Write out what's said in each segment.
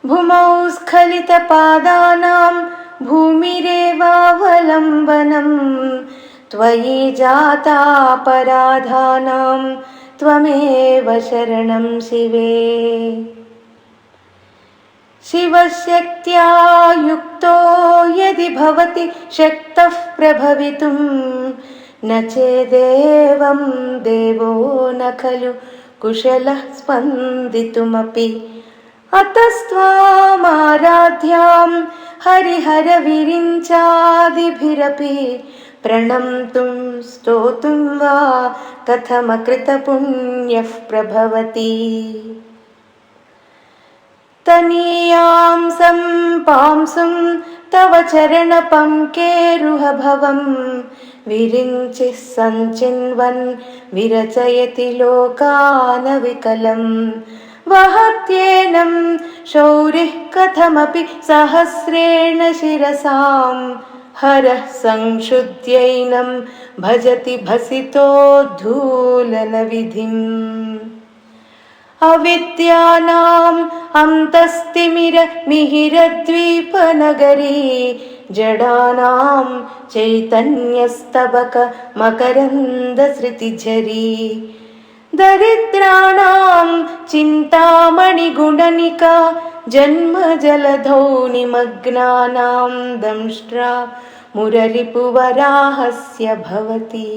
भूमौ स्खलितपादानां भूमिरेवावलम्बनं त्वयि जातापराधानां त्वमेव शरणं शिवे। शिवशक्त्या युक्तो यदि भवति शक्तः प्रभवितुं न चेदेवं देवो न खलु कुशलः स्पन्दितुमपि। अतस्त्वामाराध्यां हरिहरविरिञ्चादिभिरपि प्रणम्तुं स्तोतुं वा कथमकृतपुण्यः प्रभवति। तनीयां सम्पांसुं तव चरणपङ्केरुहभवं विरिञ्चिः सञ्चिन्वन् विरचयति लोकानविकलं। वहत्येनं शौरिः कथमपि सहस्रेण शिरसां हरः संशुद्ध्यैनं भजति भसितोद्धूलनविधिम्। अविद्यानाम् अन्तस्तिमिरमिहिरद्वीपनगरी जडानां चैतन्यस्तबक मकरन्दस्रुतिझरी। दरिद्राणां चिन्तामणिगुणनिका जन्मजलधौ निमग्नानां दंष्ट्रा मुररिपुवराहस्य भवति।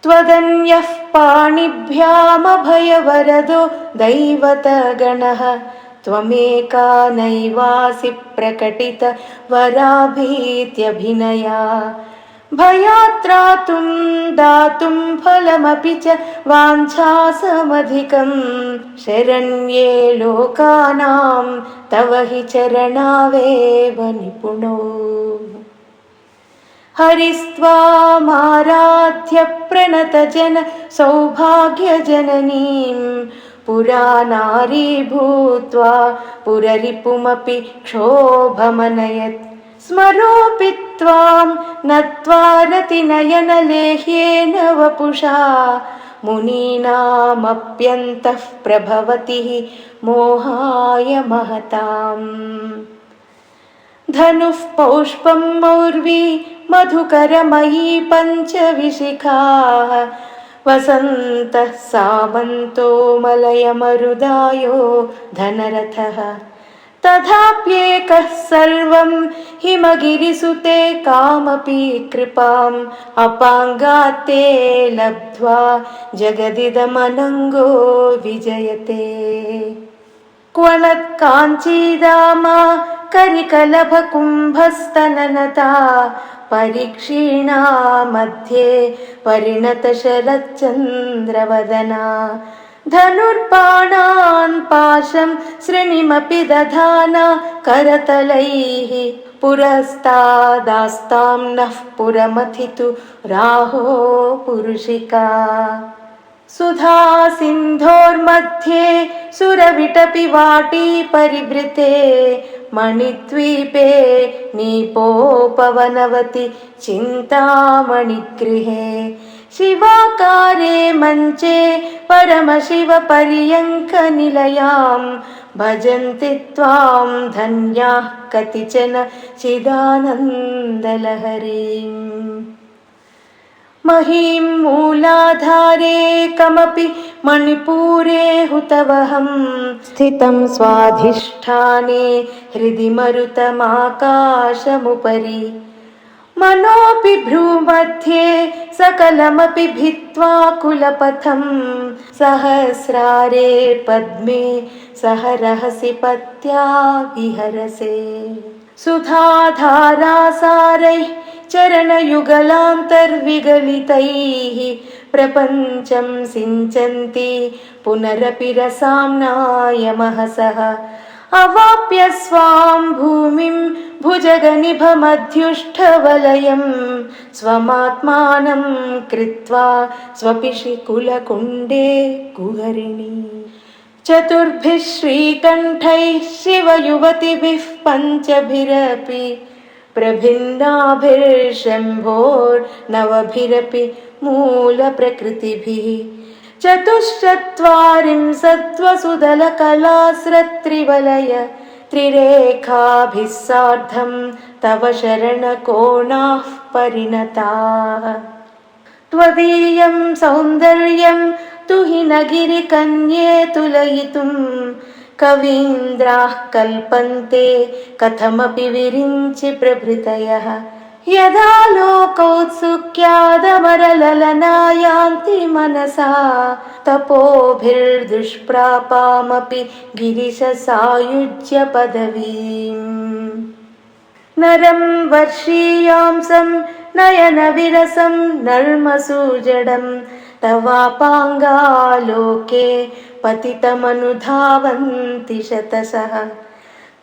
त्वदन्यः पाणिभ्यामभयवरदो दैवतगणः त्वमेका नैवासि प्रकटितवराभीत्यभिनया। भयात्त्रातुं दातुं फलमपि च वाञ्छासमधिकं शरण्ये लोकानां तव हि चरणावेव निपुणो। हरिस्त्वामाराध्य प्रणतजन सौभाग्यजननीं पुरा नारी भूत्वा पुररिपुमपि क्षोभमनयत्। स्मरोऽपि त्वां नत्वा रतिनयनलेह्येन वपुषा मुनीनामप्यन्तः प्रभवति मोहाय महताम्। धनुः पौष्पं मौर्वी मधुकरमयी पञ्चविशिखाः वसन्तः सामन्तो मलयमरुदायो धनरथः। तथाप्येकः सर्वं हिमगिरिसुते कामपि कृपाम् अपाङ्गात्ते लब्ध्वा जगदिदमनङ्गो विजयते। क्वणत्काञ्चीदामा करिकलभकुम्भस्तननता परिक्षीणा मध्ये परिणतशरच्चन्द्रवदना। धनुर्बाणान् पाशं सृणिमपि दधाना करतलैः पुरस्तादास्तां नः पुरमथितु राहो पुरुषिका। सुधा सिन्धोर्मध्ये सुरविटपि वाटी परिवृते मणिद्वीपे नीपोपवनवति चिन्तामणिगृहे। शिवाकारे मञ्चे परमशिवपर्यङ्कनिलयां भजन्ति त्वां धन्याः कतिचन चिदानन्दलहरीम्। महीं मूलाधारे कमपि मणिपूरे हुतवहं स्थितं स्वाधिष्ठाने हृदि मरुतमाकाशमुपरि। मनोऽपि भ्रूमध्ये सकलमपि भित्त्वा कुलपथं सहस्रारे पद्मे सह रहसि पत्या विहरसे। सुधाधारासारैः चरणयुगलान्तर्विगलितैः प्रपञ्चं सिञ्चन्ति पुनरपि रसाम्नाय महसः। अवाप्य स्वां भूमिं भुजगनिभमध्युष्ठवलयं स्वमात्मानं कृत्वा स्वपिशिकुलकुण्डे कुहरिणी। चतुर्भिः श्रीकण्ठैः शिवयुवतिभिः पञ्चभिरपि प्रभिन्नाभिर्शम्भोर्नवभिरपि मूलप्रकृतिभिः चतुश्चत्वारिंशत्वसुदलकलास्रत्रिवलय त्रिरेखाभिः सार्धं तव शरणकोणाः परिणताः। त्वदीयं सौन्दर्यं तुहिनगिरिकन्ये तुलयितुं कवीन्द्राः कल्पन्ते कथमपि विरिञ्चि प्रभृतयः। यदा लोकौत्सुक्यादमरललनायान्ति मनसा तपोभिर्दुष्प्रापामपि गिरिशसायुज्य पदवीम्। नरं वर्षीयांसं नयनविरसं नर्मसूजडं तवापाङ्गालोके पतितमनुधावन्ति शतशः।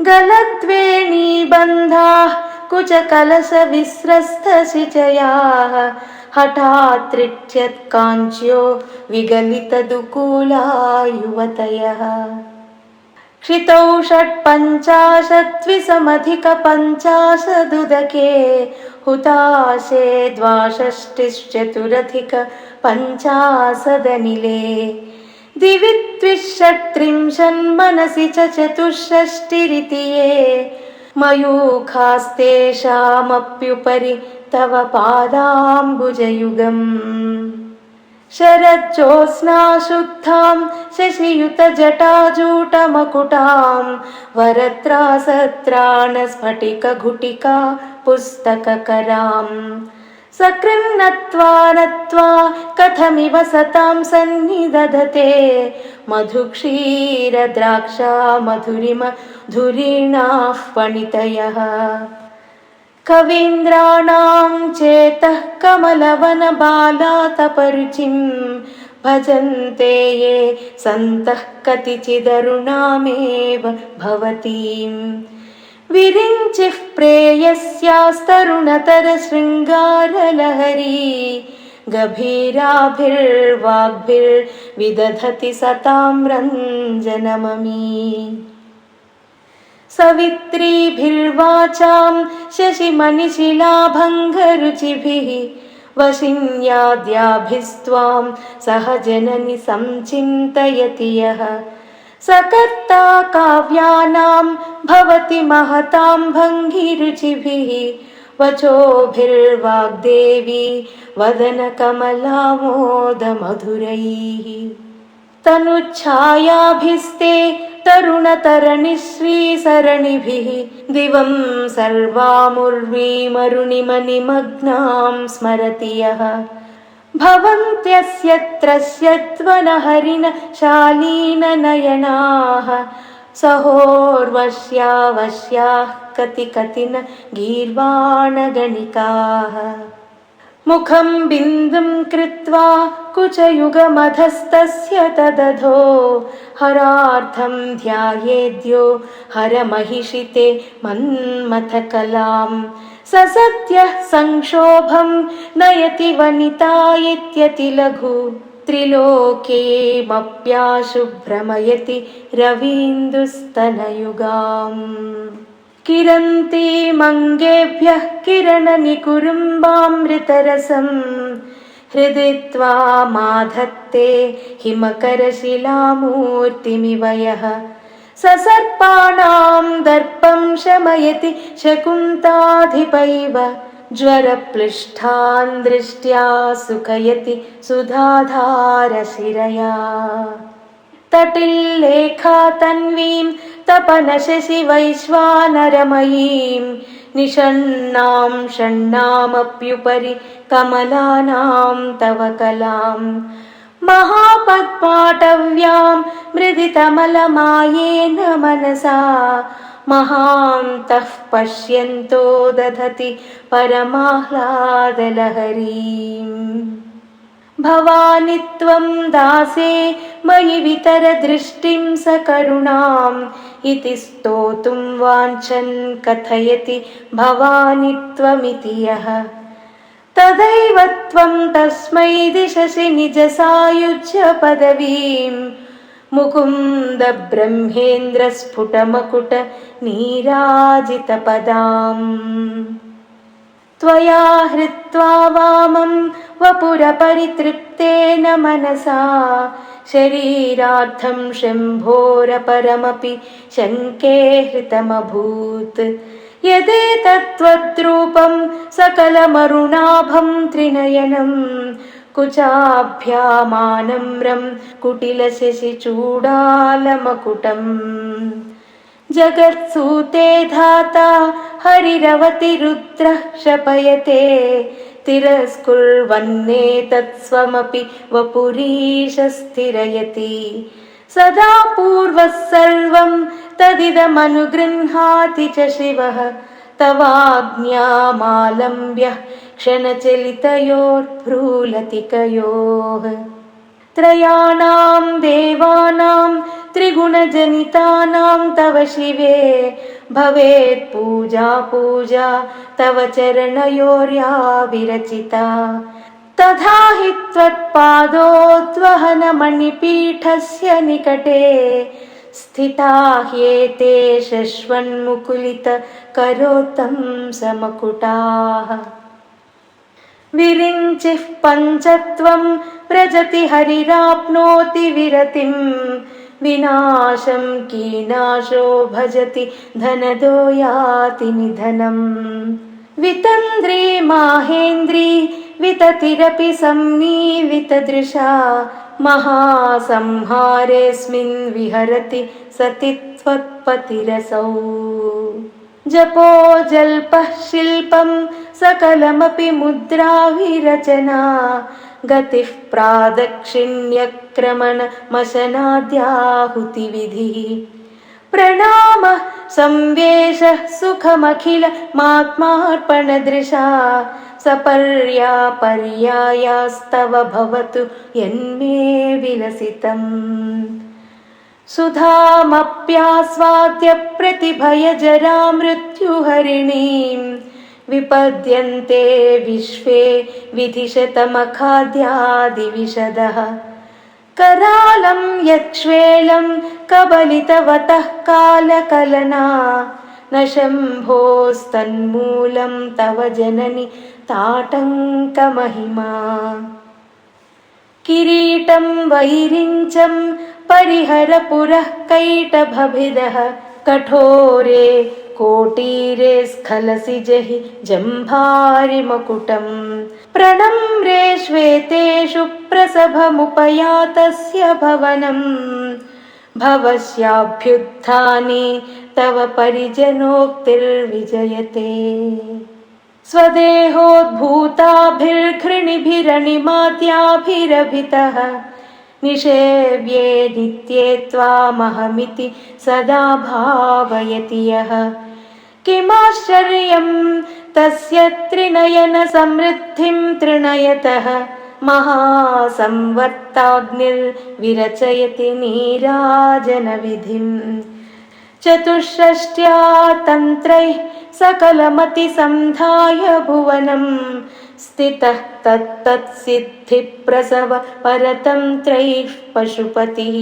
गलद्वेणीबन्धाः कुचकलशविस्रस्तशिचयाः हठात् तृच्यत्काञ्च्यो विगलितदुकूला युवतयः। क्षितौ 55,50 हुताशे 62,50 दिवि 33 मनसि च 64 ये मयूखास्तेषामप्युपरि तव पादाम्बुजयुगम्। शरज्योत्स्नाशुद्धां शशियुतजटाजूटमकुटां वरत्रासत्राणस्फटिकघुटिका पुस्तककरां सकृन्नत्वा नत्वा कथमिव सतां सन्निदधते मधुक्षीरद्राक्षा मधुरिमधुरीणाः पणितयः। कवीन्द्राणां चेतः कमलवनबालातपरुचिं भजन्ते ये सन्तः कतिचिदरुणामेव भवतीं। विरिञ्चिः प्रेयस्यास्तरुणतरशृङ्गारलहरी गभीराभिर्वाग्भिर्विदधति सतां रञ्जनममी। सवित्रीभिर्वाचां शशिमणिशिलाभङ्गरुचिभिः वशिन्याद्याभिस्त्वां सह जननि संचिन्तयति यः। सकर्ता काव्यानां भवति महतां भङ्गिरुचिभिः वचोभिर्वाग्देवी वदनकमलामोदमधुरैः। तनुच्छायाभिस्ते तरुणतरणिश्रीसरणिभिः दिवं सर्वामुर्वीमरुणिमनिमग्नां स्मरति यः। भवन्त्यस्यत्रस्यत्वनहरिण शालीननयनाः सहोर्वश्यावश्याः कतिकतिन गीर्वाणगणिकाः। मुखं बिन्दुं कृत्वा कुचयुगमधस्तस्य तदधो हरार्थं ध्यायेद्यो हरमहिषिते मन्मथकलां। ससद्यः संक्षोभं नयति वनिता इत्यतिलघु त्रिलोकीमप्याशुभ्रमयति रवीन्दुस्तनयुगाम्। किरन्तीमङ्गेभ्यः किरणनिकुरुम्बामृतरसं हृदि त्वामाधत्ते हिमकरशिलामूर्तिमिव यः। ससर्पाणां दर्पं शमयति शकुन्ताधिपैव ज्वरप्लिष्ठान् दृष्ट्या सुखयति सुधाधारशिरया। तटिल्लेखा तन्वीं तपनशशिवैश्वानरमयीं निषण्णां षण्णामप्युपरि कमलानां तव कलां। महापद्माटव्यां मृदितमलमायेन मनसा महान्तः पश्यन्तो दधति परमाह्लादलहरीम्। भवानि त्वं दासे मयि वितरदृष्टिं सकरुणाम् इति स्तोतुं वाञ्छन् कथयति भवानि त्वमिति यः। तदैव त्वं तस्मै दिशसि निजसायुज्य पदवीं मुकुन्द ब्रह्मेन्द्रस्फुटमकुट नीराजितपदाम्। त्वया हृत्वा वामं वपुरपरितृप्तेन मनसा शरीरार्थं शम्भोरपरमपि शङ्के हृतमभूत्। यदेतत्त्वद्रूपं सकलमरुणाभं त्रिनयनं कुचाभ्यामानम्रं कुटिलशशिचूडालमकुटम्। जगत्सूते धाता हरिरवतिरुद्रः क्षपयते तिरस्कुर्वन्नेतत्स्वमपि वपुरीश स्थिरयति। सदा पूर्वः सर्वं तदिदमनुगृह्णाति च शिवः तवाज्ञामालम्ब्य क्षणचलितयोर्भ्रूलतिकयोः। त्रयाणां देवानां त्रिगुणजनितानां तव शिवे भवेत् पूजा तव चरणयोर्या विरचिता। तथा हि त्वत्पादोद्वहनमणिपीठस्य निकटे स्थिता ह्येते शश्वन्मुकुलितकरोत्तंसमकुटाः। विरिञ्चिः पञ्चत्वं व्रजति हरिराप्नोति विरतिं विनाशं कीनाशो भजति धनदो याति निधनम्। वितन्द्री माहेन्द्री विततिरपि सम्मीलितदृशा महासंहारेऽस्मिन् विहरति सति त्वत्पतिरसौ। जपो जल्पः शिल्पं सकलमपि मुद्राविरचना गतिः प्रादक्षिण्यक्रमणमशनाद्याहुतिविधिः। प्रणामः संवेशः सुखमखिलमात्मार्पणदृशा सपर्यापर्यायास्तव भवतु यन्मे विलसितम्। सुधामप्यास्वाद्य प्रतिभयजरा मृत्युहरिणीं विपद्यन्ते विश्वे विधिशतमखाद्यादिविशदः। करालं यक्ष्वेलं कबलितवतः कालकलना न शम्भोस्तन्मूलं तव जननि ताटङ्कमहिमा। किरीटं वैरिञ्चं परिहर पुरः कैटभभिदः कठोरे कोटीरे स्खलसि जहि जम्भारिमकुटम्। प्रणम्रे श्वेतेषु प्रसभमुपयातस्य भवनम् भवस्याभ्युत्थाने तव परिजनोक्तिर्विजयते। स्वदेहोद्भूताभिर्घृणिभिरनिमाद्याभिरभितः निषेव्ये नित्ये त्वामहमिति सदा भावयति यः। किमाश्चर्यं तस्य त्रिनयन समृद्धिं तृणयतः महासंवर्ताग्निर्विरचयति नीराजनविधिम्। चतुष्षष्ट्या तन्त्रैः सकलमतिसन्धाय भुवनं स्थितः तत्तत्सिद्धिप्रसव परतन्त्रैः पशुपतिः।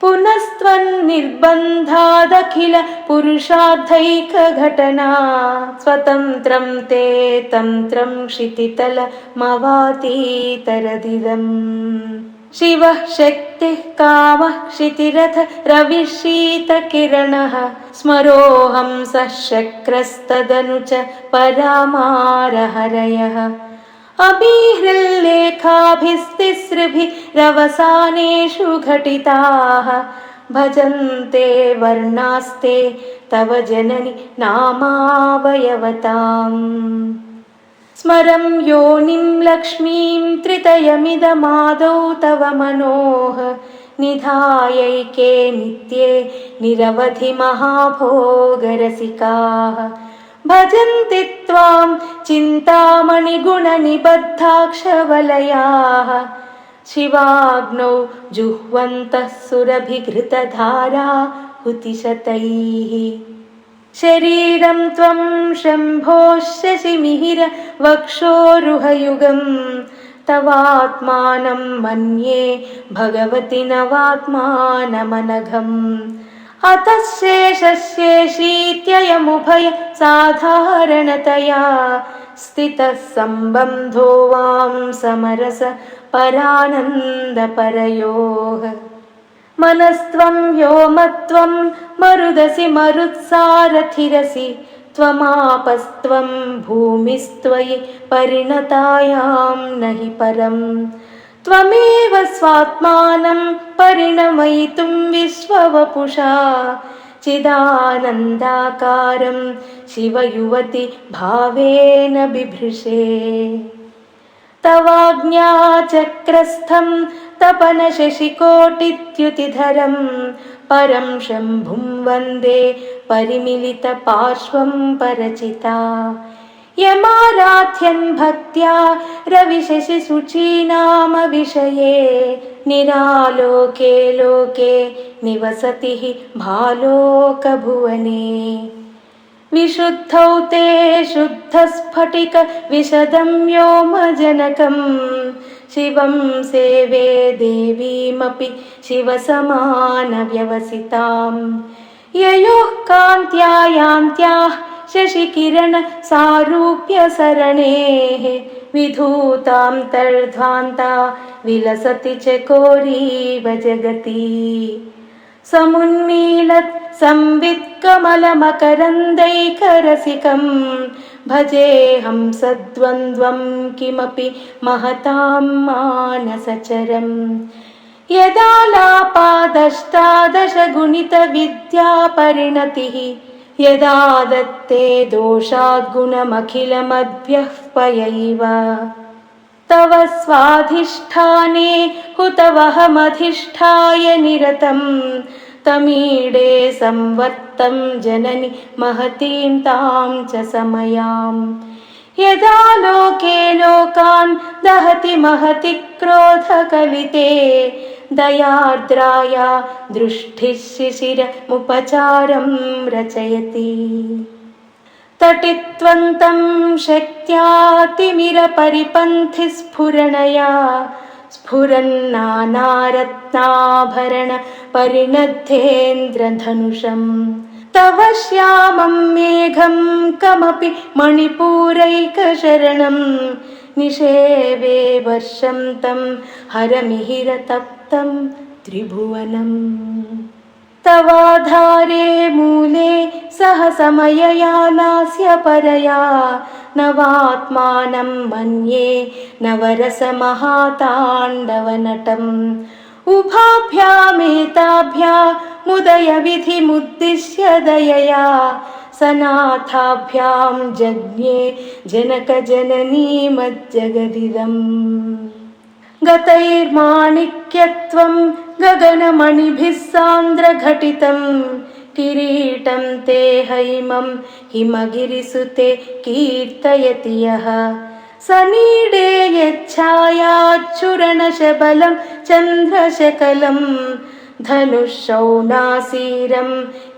पुनस्त्वन्निर्बन्धादखिल पुरुषार्थैकघटना स्वतन्त्रं ते तन्त्रं क्षितितलमवातीतरदिदम्। शिवः शक्तिः कामः क्षितिरथ रविशीतकिरणः स्मरोऽहं सः शक्रस्तदनु च परामारहरयः। अभिहृल्लेखाभिस्तिसृभिरवसानेषु घटिताः भजन्ते वर्णास्ते तव जननि नामावयवताम्। स्मरं योनिं लक्ष्मीं त्रितयमिदमादौ तव मनोः निधायैके नित्ये निरवधि महाभोगरसिकाः। भजन्ति त्वां चिन्तामणिगुणनिबद्धाक्षवलयाः शिवाग्नौ जुह्वन्तः सुरभिघृतधारा हुतिशतैः। शरीरं त्वं शम्भो शशिमिहिर वक्षोरुहयुगं तवात्मानं मन्ये भगवति नवात्मानमनघम्। अतः शेषशेषीत्ययमुभय साधारणतया स्थितः सम्बन्धो वां समरस परानन्दपरयोः मनस्त्वं व्योमत्वं मरुदसि मरुत्सारथिरसि त्वमापस्त्वं भूमिस्त्वयि परिणतायां नहि परम् त्वमेव स्वात्मानं परिणमयितुं विश्ववपुषा चिदानन्दाकारं शिवयुवति भावेन बिभृशे तवाज्ञाचक्रस्थं तपनशशिकोटिद्युतिधरं परं शम्भुं वन्दे परिमिलितपार्श्वं परचिता यमाराध्यन् भक्त्या रविशशिशुचीनामविषये निरालोके लोके निवसति हि भालोकभुवने विशुद्धौ ते शुद्धस्फटिक विशदं व्योमजनकं शिवं सेवे देवीमपि शिवसमानव्यवसितां ययोः कान्त्या यान्त्याः शशिकिरण सारूप्यसरणेः विधूतां तर्ध्वान्ता विलसति चकोरीव जगति समुन्मीलत् संवित्कमलमकरन्दैकरसिकं भजेऽहं सद्वन्द्वं किमपि महतां मानसचरम् यदालापादष्टादशगुणितविद्यापरिणतिः यदा दत्ते दोषाद्गुणमखिलमद्भ्यः पयैव तव स्वाधिष्ठाने हुतवहमधिष्ठाय निरतं तमीडे संवर्तं जननि महतीं तां च समयां यदा लोके लोकान् दहति महति क्रोधकलिते दयार्द्राया दृष्टिः शिशिरमुपचारं रचयति तटित्वन्तं शक्त्यातिमिरपरिपन्थिस्फुरणया स्फुरन्नानारत्नाभरण परिणद्धेन्द्रधनुषम् तव श्यामं मेघं कमपि मणिपूरैकशरणं निषेवे वर्षं तं हरमिहिरतप्तं त्रिभुवनम् तवाधारे मूले सह समयया नास्य परया नवात्मानं मन्ये नवरसमहाताण्डवनटम् उभाभ्यामेताभ्यामुदय विधिमुद्दिश्य दयया सनाथाभ्यां जज्ञे जनकजननीमज्जगदिदम् गतैर्माणिक्यत्वं गगनमणिभिः सान्द्रघटितं किरीटं ते हैमं हिमगिरिसुते कीर्तयति यः सनीडे यच्छायाच्छुरणशबलं चन्द्रशकलं धनुःशौणासीरं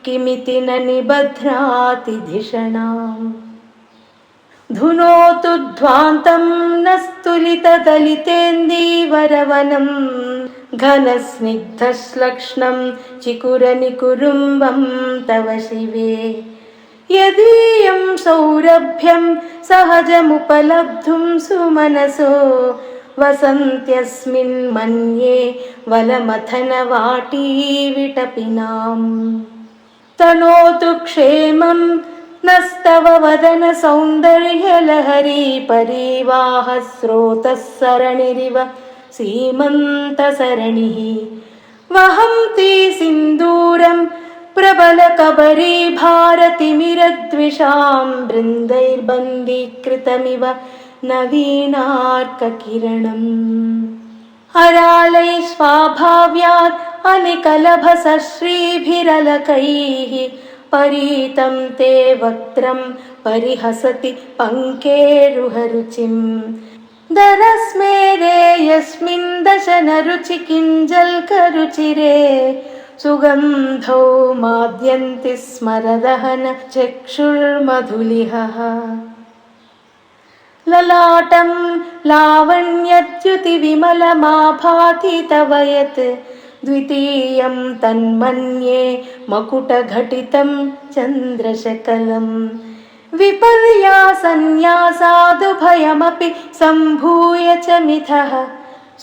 किमिति न निबध्नाति धिषणाम् धुनोतु ध्वान्तं न स्तुलितदलितेन्दीवरवनं घनस्निग्धश्लक्ष्णं चिकुरनिकुरुम्बं तव शिवे यदीयं सौरभ्यं सहजमुपलब्धुं सुमनसो वसन्त्यस्मिन् मन्ये वलमथनवाटीविटपिनाम् तनोतु क्षेमं नस्तव वदन सौन्दर्यलहरी परिवाह स्रोतः सरणिरिव सीमन्तसरणिः वहन्ति सिन्दूरं प्रबलकबरी भारतिमिरद्विषां बृन्दैर्बन्दीकृतमिव नवीनार्ककिरणम् अरालैः स्वाभाव्यात् अनिकलभसश्रीभिरलकैः परीतं ते वक्त्रं परिहसति पङ्केरुहरुचिं दरस्मेरे यस्मिन् दशनरुचिकिञ्जल्करुचिरे सुगन्धौ माद्यन्ति स्मरदहन चक्षुर्मधुलिहः ललाटं लावण्यद्युतिविमलमाभाति तव यत् द्वितीयं तन्मन्ये मकुटघटितं चन्द्रशकलं विपर्यासन्न्यासादुभयमपि सम्भूय च मिथः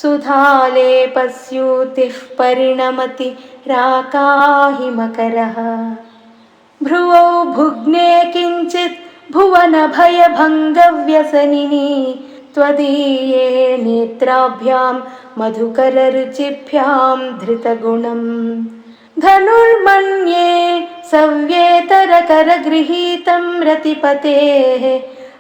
सुधालेपस्यूतिः परिणमति राकाहिमकरः भ्रुवौ भुग्ने किञ्चित् भुवनभयभङ्गव्यसनिनि त्वदीये नेत्राभ्यां मधुकररुचिभ्यां धृतगुणम् धनुर्मन्ये सव्येतरकरगृहीतं रतिपतेः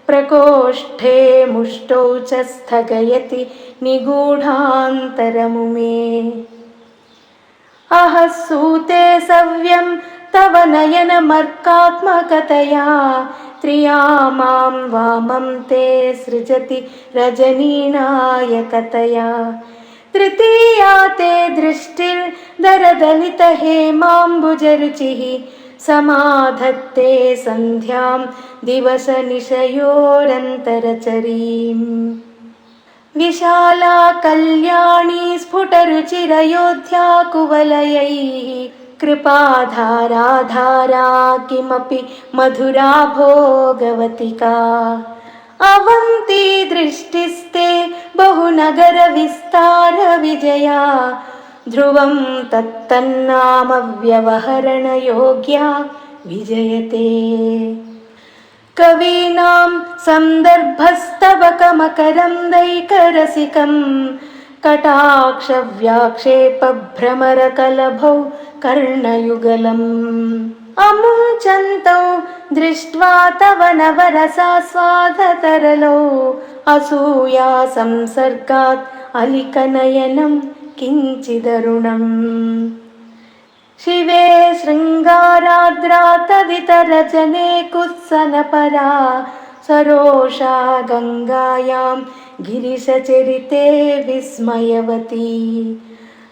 प्रकोष्ठे मुष्टौ च स्थगयति निगूढान्तरमुमे अहः सूते सव्यं तव नयनमर्कात्मकतया त्रियामां वामं ते सृजति रजनीनायकतया तृतीया ते दृष्टिर्दरदलितहेमाम्बुजरुचिः समाधत्ते सन्ध्यां दिवसनिशयोरन्तरचरीम् विशाला कल्याणी स्फुटरुचिरयोध्या कुवलयैः कृपाधाराधारा किमपि मधुरा भोगवतिका अवन्ती दृष्टिस्ते बहुनगरविस्तारविजया ध्रुवं तत्तन्नामव्यवहरणयोग्या विजयते कवीनां सन्दर्भस्तवकमकरन्दैकरसिकं कटाक्षव्याक्षेपभ्रमरकलभौ कर्णयुगलम् अमुञ्चन्तौ दृष्ट्वा तव नवरसास्वादतरलौ असूया संसर्गात् अलिकनयनं किञ्चिदरुणम् शिवे शृङ्गाराद्रा तदितरजने कुत्सनपरा सरोषा गङ्गायां गिरिशचरिते विस्मयवती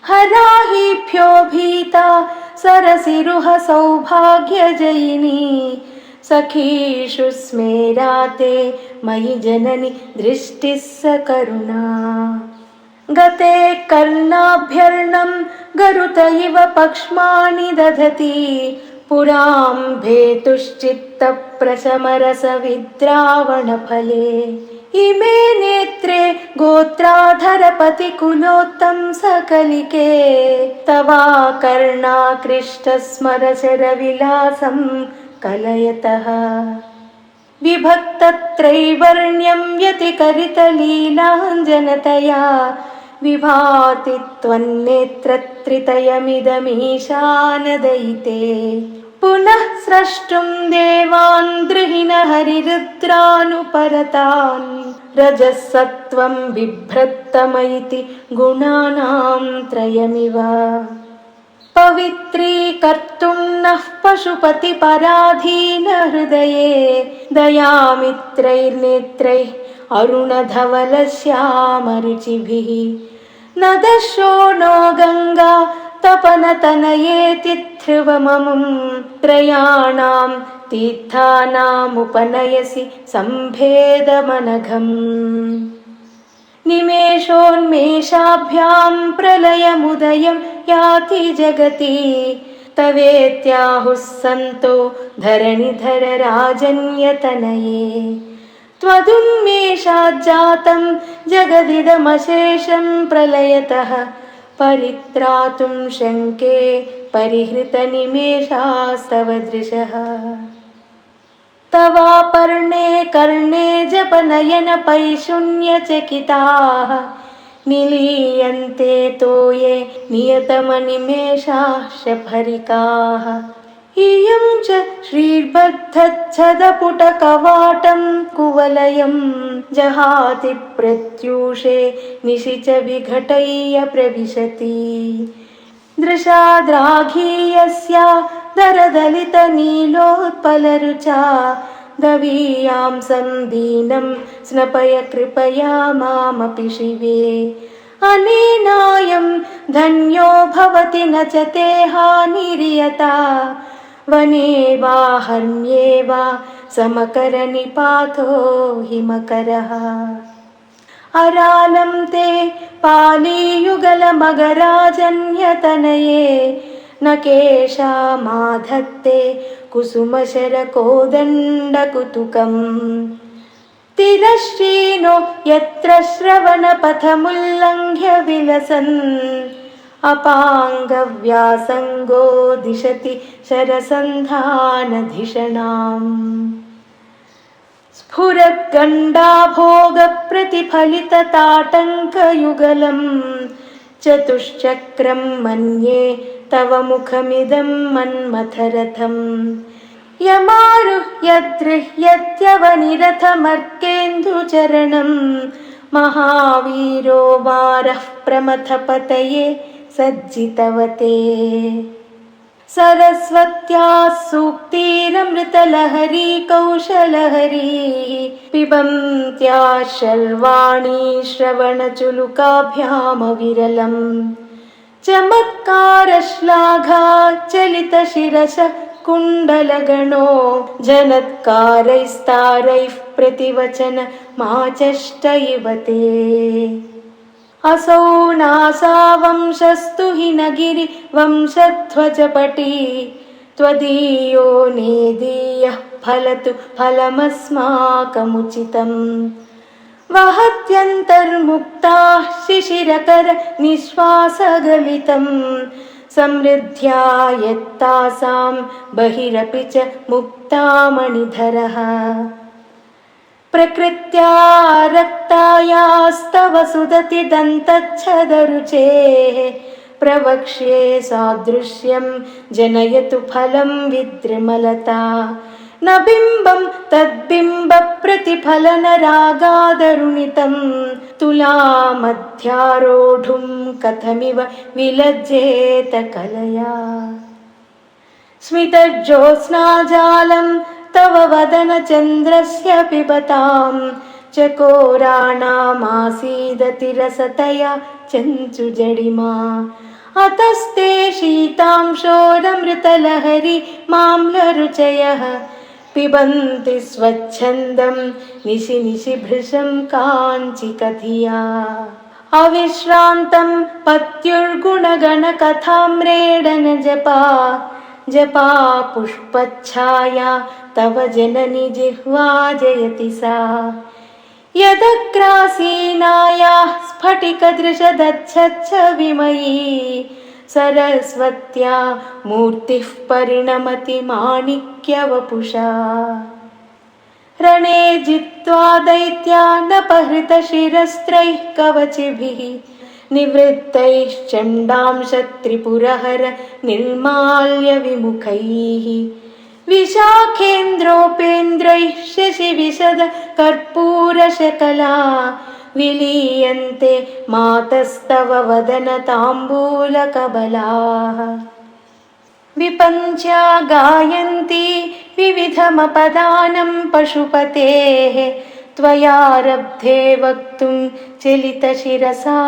हराहिभ्यो भीता सरसिरुह सौभाग्यजयिनी सखीषु स्मेराते मयि जननि दृष्टिः सकरुणा गते कर्णाभ्यर्णं गरुत इव पक्ष्माणि दधति पुरां भेतुश्चित्तप्रशमरसविद्रावणफले इमे नेत्रे गोत्राधरपतिकुलोत्तं सकलिके तवाकर्णाकृष्टस्मरशरविलासं कलयतः विभक्तत्रैवर्ण्यं व्यतिकरितलीलाञ्जनतया विभाति त्वन्नेत्रत्रितयमिदमीशानदयिते पुनः स्रष्टुं देवान् द्रुहिणहरिरुद्रानुपरतान् रजःसत्त्वं बिभ्रत्तमैति गुणानां त्रयमिव पवित्रीकर्तुं नः पशुपतिपराधीनहृदये दयामित्रैर्नेत्रैः अरुणधवलश्यामरुचिभिः न दशो नो गङ्गा तपनतनयेति ध्रुवममुं त्रयाणां तीर्थानामुपनयसि सम्भेदमनघम् निमेषोन्मेषाभ्यां प्रलयमुदयं याति जगति तवेत्याहुः सन्तो धरणिधरराजन्यतनये त्वदुन्मेषाज्जातं जगदिदमशेषं प्रलयतः परित्रातुं शङ्के परिहृतनिमेषास्तव दृशः तवापर्णे कर्णे जपनयनपैशून्यचकिताः निलीयन्ते तोये नियतमनिमेषाः शफरिकाः इयं च श्रीर्बद्धच्छदपुटकवाटं कुवलयं जहाति प्रत्यूषे निशि च विघटय्य प्रविशति दृशाद्राघीयस्या दरदलितनीलोत्पलरुचा दवीयां सन्दीनं स्नपय कृपया मामपि शिवे अनेनायं धन्यो भवति न च ते हानिर्यता वने वा हर्म्ये वा समकरनिपातो हिमकरः अरालं ते पालीयुगलमगराजन्यतनये न केशा माधत्ते कुसुमशरकोदण्डकुतुकम् तिरश्चीनो यत्र श्रवणपथमुल्लङ्घ्य विलसन् अपाङ्गव्यासङ्गो दिशति शरसन्धानधिषणाम् स्फुरद्गण्डाभोगप्रतिफलितताटङ्कयुगलम् चतुश्चक्रं मन्ये तव मुखमिदं मन्मथरथम् यमारुह्यद्रिह्यत्यवनिरथमर्केन्दुचरणं महावीरो वारः प्रमथपतये सज्जितवते सरस्वत्याः सूक्तिरमृतलहरी कौशलहरी पिबन्त्याः शर्वाणि श्रवणचुलुकाभ्यामविरलम् चमत्कारश्लाघा चलितशिरसः कुण्डलगणो जनत्कारैस्तारैः प्रतिवचनमाचष्ट इव ते असौ नासावंशस्तु हि न गिरिवंशध्वजपटी त्वदीयो नेदीयः फलतु फलमस्माकमुचितम् वहत्यन्तर्मुक्ताः शिशिरकर निःश्वासगलितम् समृद्ध्या यत्तासां बहिरपि च मुक्तामणिधरः प्रकृत्या रक्तायास्तव सुदति दन्तच्छदरुचेः प्रवक्ष्ये सादृश्यं जनयतु फलं विद्रिमलता न बिम्बं तद्बिम्बप्रतिफलनरागादरुणितं तुलामध्यारोढुं कथमिव विलज्जेत कलया स्मितज्योत्स्नाजालं तव वदनचन्द्रस्य पिबतां चकोराणामासीदति रसतया चञ्चुजडिमा अतस्ते शीतांशोरमृतलहरी माम्लरुचयः पिबन्ति स्वच्छन्दं निशि निशि भृशं काञ्चिकधिया अविश्रान्तं पत्युर्गुणगणकथाम्रेडन जपा पुष्पच्छाया तव जननि जिह्वा जयति सा यदग्रासीनायाः स्फटिकदृशदच्छच्छविमयी सरस्वत्या मूर्तिः परिणमति माणिक्यवपुषा रणे जित्वा दैत्यानपहृतशिरस्त्रैः कवचिभिः निवृत्तैश्चण्डांशत्रिपुरहर निर्माल्यविमुखैः विशाखेन्द्रोपेन्द्रैः शशिविशद कर्पूरशकला विलीयन्ते मातस्तव वदनताम्बूलकबलाः विपञ्च्या गायन्ती विविधमपदानं पशुपतेः त्वयारब्धे वक्तुं चलितशिरसा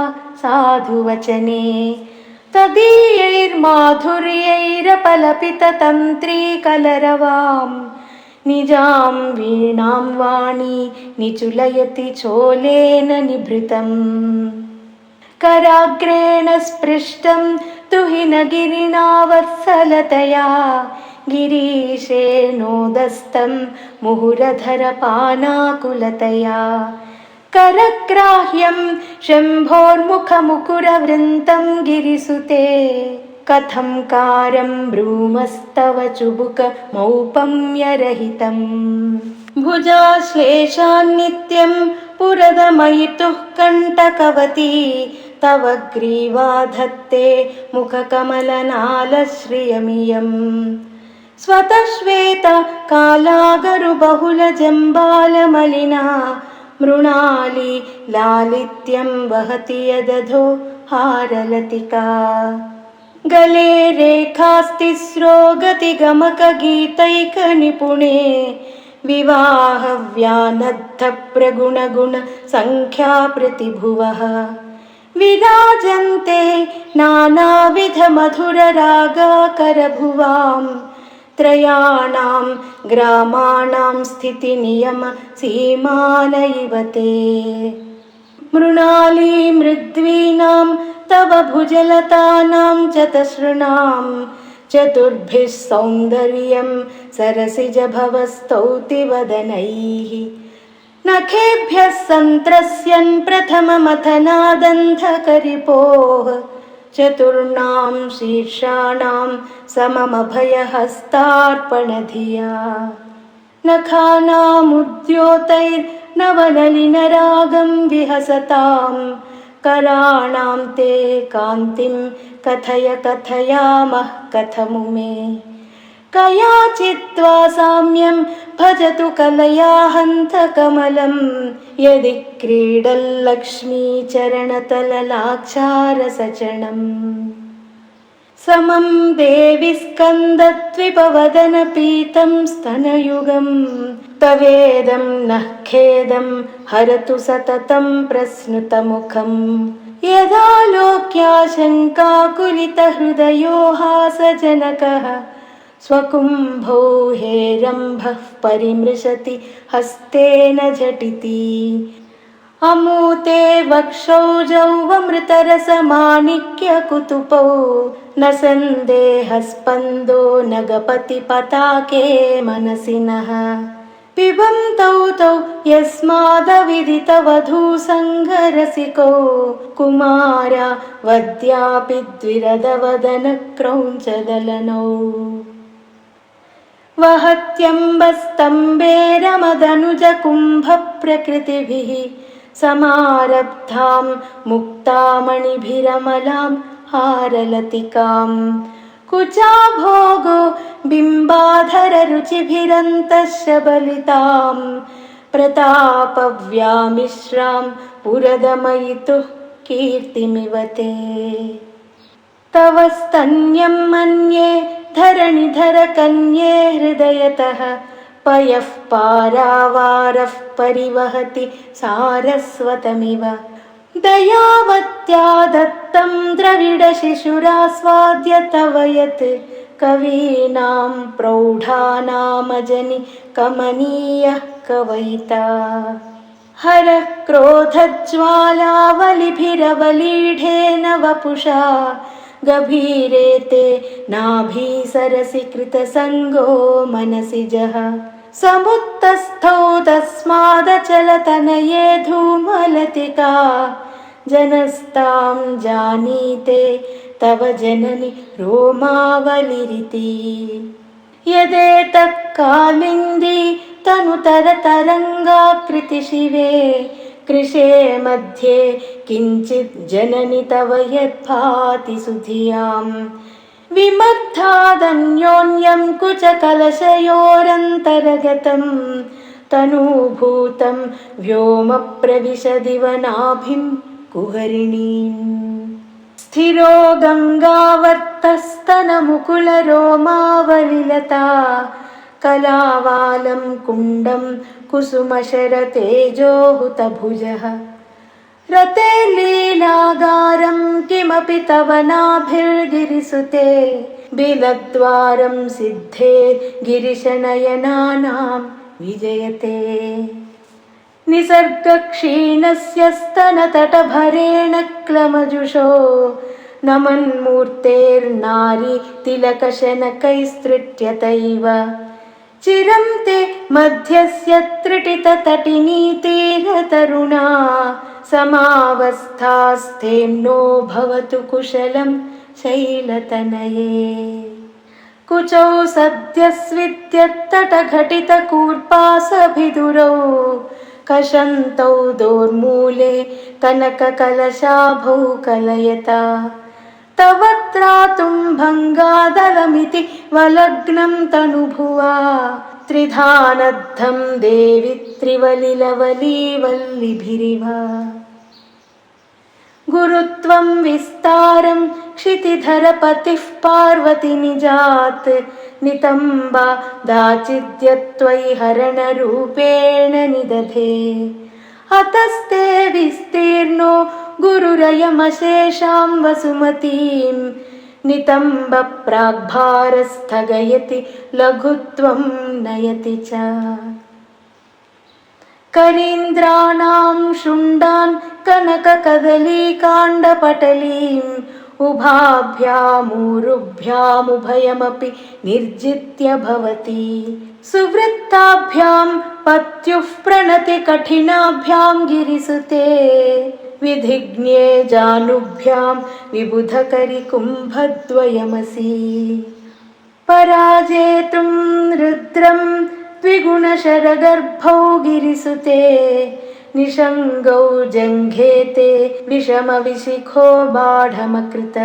साधुवचने तदीयैर्माधुर्यैरपलपिततन्त्रीकलरवां निजां वीणां वाणी निचुलयति चोलेन निभृतम् कराग्रेण स्पृष्टं तुहिनगिरिणा वत्सलतया गिरीशेनोदस्तं मुहुरधरपानाकुलतया करग्राह्यं शम्भोर्मुखमुकुरवृन्तं गिरिसुते कथं कारं ब्रूमस्तव चुबुकमौपम्यरहितम् भुजाश्लेषान्नित्यं पुरदमयितुः कण्टकवती तव ग्रीवा धत्ते मुखकमलनालश्रियमियम् स्वतः श्वेता कालागरुबहुलजम्बालमलिना मृणाली लालित्यं वहति यदधो हारलतिका गले रेखास्तिस्रो गतिगमकगीतैकनिपुणे विवाहव्यानद्धप्रगुणगुण सङ्ख्याप्रतिभुवः विराजन्ते नानाविधमधुररागाकरभुवां त्रयाणां ग्रामाणां स्थितिनियम सीमानैव ते मृणाली मृद्वीनां तव भुजलतानां चतसृणां चतुर्भिः सौन्दर्यं सरसिजभवस्तौति वदनैः नखेभ्यः सन्त्रस्यन् प्रथममथनादन्धकरिपोः चतुर्णां शीर्षाणां सममभयहस्तार्पणधिया नखानामुद्योतैर्नवनलिनरागं विहसतां कराणां ते कान्तिं कथय कथयामः कथमुमे कयाचिद्वा साम्यं भजतु कलया हन्तकमलं यदि क्रीडल्लक्ष्मीचरणतललाक्षारसचणम् समं देवि स्कन्दद्विपवदनपीतं स्तनयुगं तवेदं नः खेदं हरतु सततं प्रस्नुतमुखं यदालोक्याशङ्काकुलितहृदयो हासजनकः स्वकुम्भौ हेरम्भः परिमृशति हस्तेन झटिति अमूते वक्षौजौ वमृतरसमाणिक्यकुतुपौ न सन्देहस्पन्दो नगपतिपताके मनसि नः पिबन्तौ तौ यस्मादविदितवधूसङ्गरसिकौ कुमारा वद्यापि द्विरदवदनक्रौञ्चदलनौ वहत्यम्बस्तम्बेरमदनुजकुम्भप्रकृतिभिः समारब्धां मुक्तामणिभिरमलां हारलतिकां कुचाभोगो बिम्बाधररुचिभिरन्तशबलितां प्रतापव्यामिश्रां पुरदमयितुः कीर्तिमिव ते तव स्तन्यं मन्ये धरणिधरकन्ये हृदयतः पयः पारावारः परिवहति सारस्वतमिव दयावत्या दत्तं द्रविडशिशुरास्वाद्य तव यत् कवीनां प्रौढानामजनि कमनीयः कवयिता हरः क्रोधज्वालावलिभिरवलीढेन वपुषा गभीरे ते नाभीसरसि कृतसङ्गो मनसि जः समुत्तस्थौ तस्मादचलतनये धूमलतिका जनस्तां जानीते तव जननि रोमावलिरिति यदेतत् कालिन्दी तनुतरतरङ्गाकृतिशिवे कृशे मध्ये किञ्चित् जननि तव यद्भाति सुधियां विमग्धादन्योन्यं कुचकलशयोरन्तर्गतं तनूभूतं व्योमप्रविशदिव नाभिं कुहरिणीम् स्थिरो गङ्गावर्तस्तनमुकुलरोमावलिलता कलावालं कुण्डं कुसुमशरतेजोहुतभुजः रते लीलागारं किमपि तव नाभिर्गिरिसुते बिलद्वारं सिद्धेर्गिरिशनयनानां विजयते निसर्गक्षीणस्य स्तनतटभरेण क्लमजुषो नमन्मूर्तेर्नारी तिलकशनकैस्तृट्यतैव चिरं ते मध्यस्य त्रिटिततटिनीतीरतरुणा समावस्थास्थेम्नो भवतु कुशलं शैलतनये कुचौ सद्यस्विद्यत्तटघटितकूर्पासभिदुरौ कषन्तौ दोर्मूले कनककलशाभौ कलयता तव त्रातुं भङ्गादलमिति वलग्नं तनुभुवा त्रिधानद्धं देवि त्रिवलिलवलीवल्लिभिरिव गुरुत्वं विस्तारं क्षितिधरपतिः पार्वती निजात् नितम्बा दाचिद्यत्वयि हरणरूपेण निदधे अतस्ते विस्तीर्णो गुरुरयमशेषां वसुमतीं नितम्ब प्राग्भारस्थगयति लघुत्वं नयति च करीन्द्राणां शुण्डान् कनककदलीकाण्डपटलीम् उभाभ्यामूरुभ्यामुभयमपि निर्जित्य भवति। सुवृत्ताभ्यां पत्युः प्रणति कठिनाभ्यां गिरिसुते विधिज्ञे जानुभ्यां विबुधकरि कुम्भद्वयमसि। पराजेतुं रुद्रं द्विगुणशरगर्भौ गिरिसुते निषङ्गौ जङ्घेते विषमविशिखो बाढमकृत।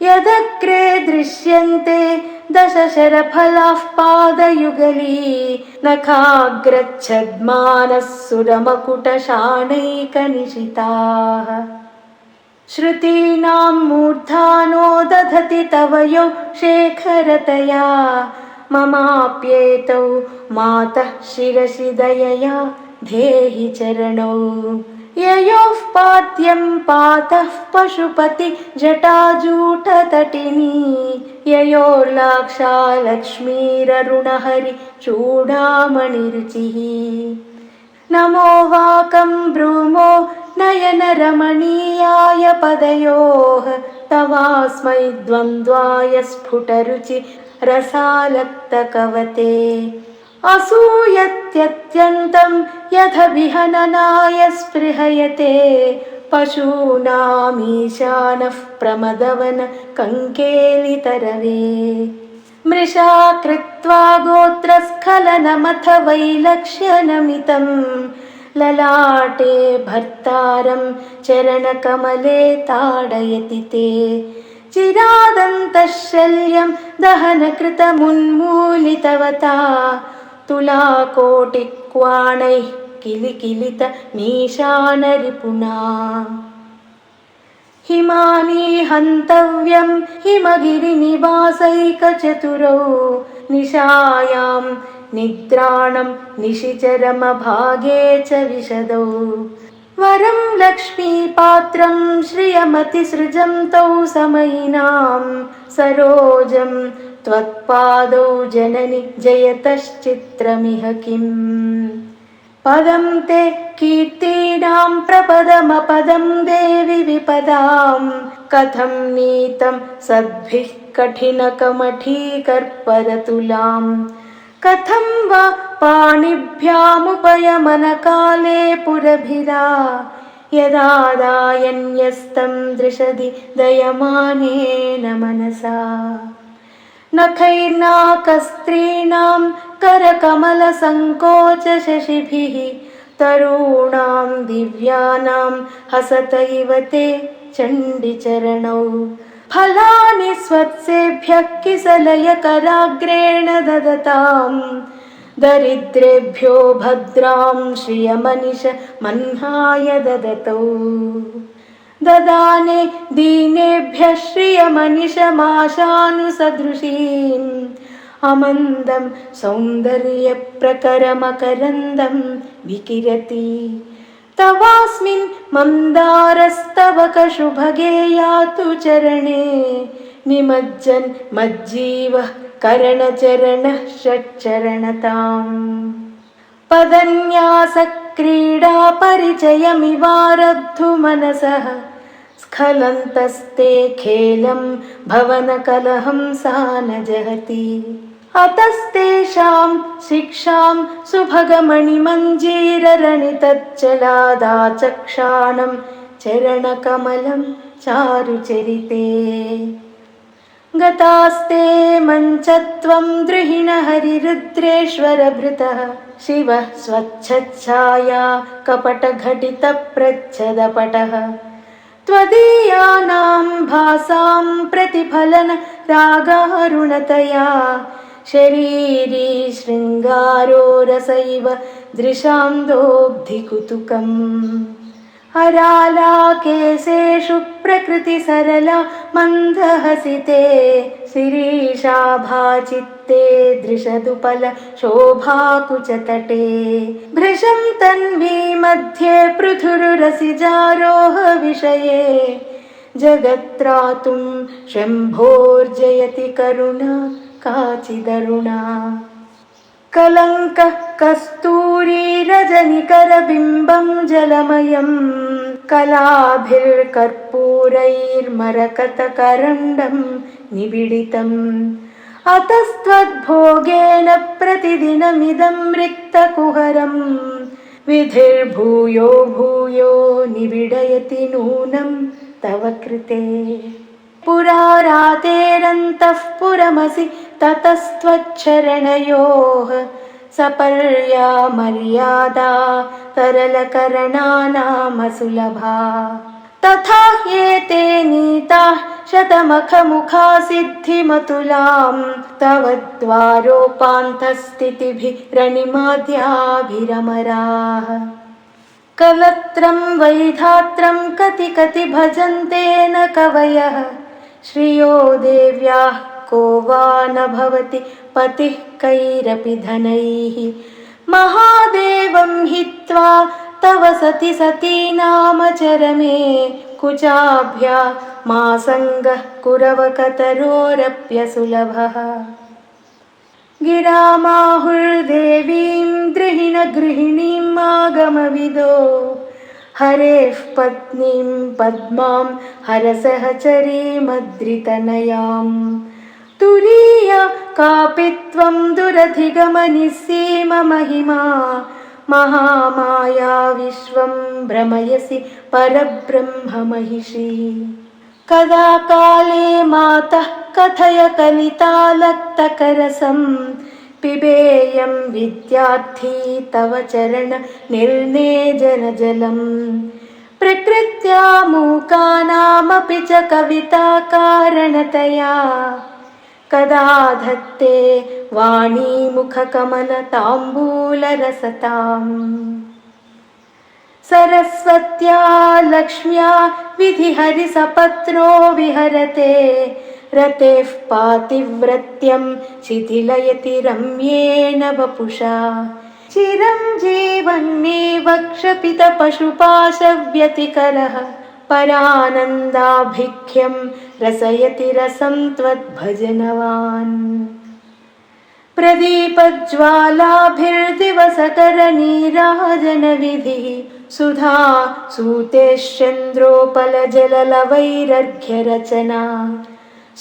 यदग्रे दृश्यन्ते दशशरफलाः पादयुगली नखाग्रच्छद्मानः सुरमकुटशाणैकनिशिताः। श्रुतीनां मूर्धानो दधति तव यौ शेखरतया ममाप्येतौ मातः शिरसि दयया धेहि चरणौ। ययोः पाद्यं पातः पशुपति जटाजूटतटिनी ययोर्लाक्षा लक्ष्मीररुणहरि चूडामणिरुचिः। नमो वाकं ब्रूमो नयनरमणीयाय पदयोः तवास्मै द्वन्द्वाय स्फुटरुचि रसालक्तकवते। असूयत्यत्यन्तं यथविहननाय स्पृहयते पशूनामीशानः प्रमदवन कङ्केलितरवे। मृषा कृत्वा गोत्रस्खलनमथ वैलक्ष्यनमितं ललाटे भर्तारं चरणकमले ताडयति ते। चिरादन्तशल्यं दहनकृतमुन्मूलितवता तुलाकोटिक्वाणैः किलिकिलित मीशानरिपुना। हिमानी हन्तव्यं हिमगिरिनिवासैकचतुरौ निशायां निद्राणं निशिचरमभागे च विशदौ। वरं लक्ष्मीपात्रं श्रियमतिसृजं तौ समयिनां सरोजं त्वत्पादौ जननि जयतश्चित्रमिह किम्। पदं ते कीर्तीनां प्रपदमपदं देवि विपदां कथं नीतं सद्भिः कठिनकमठीकर्परतुलां। कथं वा पाणिभ्यामुपयमनकाले पुरभिरा यदादायन्यस्तं दृशदि दयमानेन मनसा। नखैर्नाकस्त्रीणां करकमलसङ्कोचशशिभिः तरूणां दिव्यानां हसत इव ते चण्डिचरणौ। फलानि स्वत्सेभ्यः किसलयकराग्रेण ददतां दरिद्रेभ्यो भद्रां श्रियमनिश मह्नाय ददतौ। ददाने दीनेभ्यः श्रियमनिशमाशानुसदृशीम् अमन्दं सौन्दर्यप्रकरमकरन्दं विकिरति। तवास्मिन् मन्दारस्तव कशुभगे यातु चरणे निमज्जन् मज्जीवः करणचरणः षट्चरणताम्। पदन्यासक्रीडा परिचयमिवारब्धु मनसः स्खलन्तस्ते खेलं भवनकलहं सा न जहति। अतस्तेषां शिक्षां सुभगमणिमञ्जीररणितच्चलादाचक्षाणं चरणकमलं चारुचरिते। गतास्ते मञ्चत्वं द्रुहिणहरिरुद्रेश्वरभृतः शिवः स्वच्छच्छाया कपटघटितप्रच्छदपटः। त्वदीयानां भासां प्रतिफलन रागारुणतया शरीरी शृङ्गारो रस इव दृशां दोग्धिकुतुकम्। हरालाकेशेषु प्रकृतिसरला मन्दहसिते शिरीषाभाचित्ते दृशदुपल शोभाकुचतटे। भृशं तन्वी मध्ये पृथुरुरसिजारोह विषये जगत्त्रातुं शम्भोर्जयति करुणा काचिदरुणा। कलङ्कः कस्तूरी रजनिकरबिम्बं जलमयम् कलाभिर्कर्पूरैर्मरकतकरण्डं निबिडितम् अतस्त्वद्भोगेन प्रतिदिनमिदं रिक्तकुहरं विधिर्भूयो भूयो निबिडयति नूनं तव कृते पुरा रातेरन्तः पुरमसि ततस्त्वच्चरणयोः सपर्या मर्यादा तरलकरणानामसुलभा तथा ह्येते नीताः शतमखमुखा सिद्धिमतुलां तव द्वारोपान्तस्थितिभिरनिमाद्याभिरमराः कलत्रं वैधात्रं कति कति भजन्ते न कवयः श्रियो देव्याः को वा न भवति पतिः कैरपि धनैः महादेवं हित्वा तव सति सती चरमे कुचाभ्या मा सङ्गः कुरवकतरोरप्यसुलभः गिरामाहुर्देवीं गृहिणीम् आगमविदो हरेः पत्नीं पद्मां हरसहचरीमद्रितनयां तुरीया कापि त्वं दुरधिगमनिस्सीममहिमा महामाया विश्वं भ्रमयसि परब्रह्ममहिषी कदा काले मातः कथय कलितालक्तकरसं पिबेयं विद्यार्थी तव चरण निर्नेजनजलम् प्रकृत्या मूकानामपि च कविता कारणतया कदा धत्ते वाणी मुखकमलताम्बूलरसताम् सरस्वत्या लक्ष्म्या विधिहरिसपत्नो विहरते रतेः पातिव्रत्यं शिथिलयति रम्येण वपुषा चिरं जीवन्नेव क्षपितपशुपाशव्यतिकरः परानन्दाभिख्यं रसयति रसं त्वद्भजनवान् प्रदीपज्वालाभिर्दिवसकरनीराजनविधिः सुधा सूतेश्चन्द्रोपलजललवैरर्घ्यरचना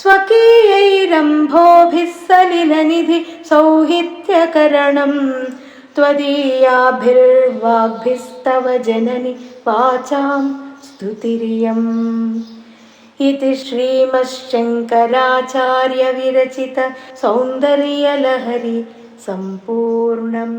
स्वकीयैरम्भोभिः सलिलनिधि सौहित्यकरणं त्वदीयाभिर्वाग्भिस्तव जननि वाचां स्तुतिरियम् इति श्रीमच्छङ्कराचार्यविरचित सौन्दर्यलहरी सम्पूर्णम्।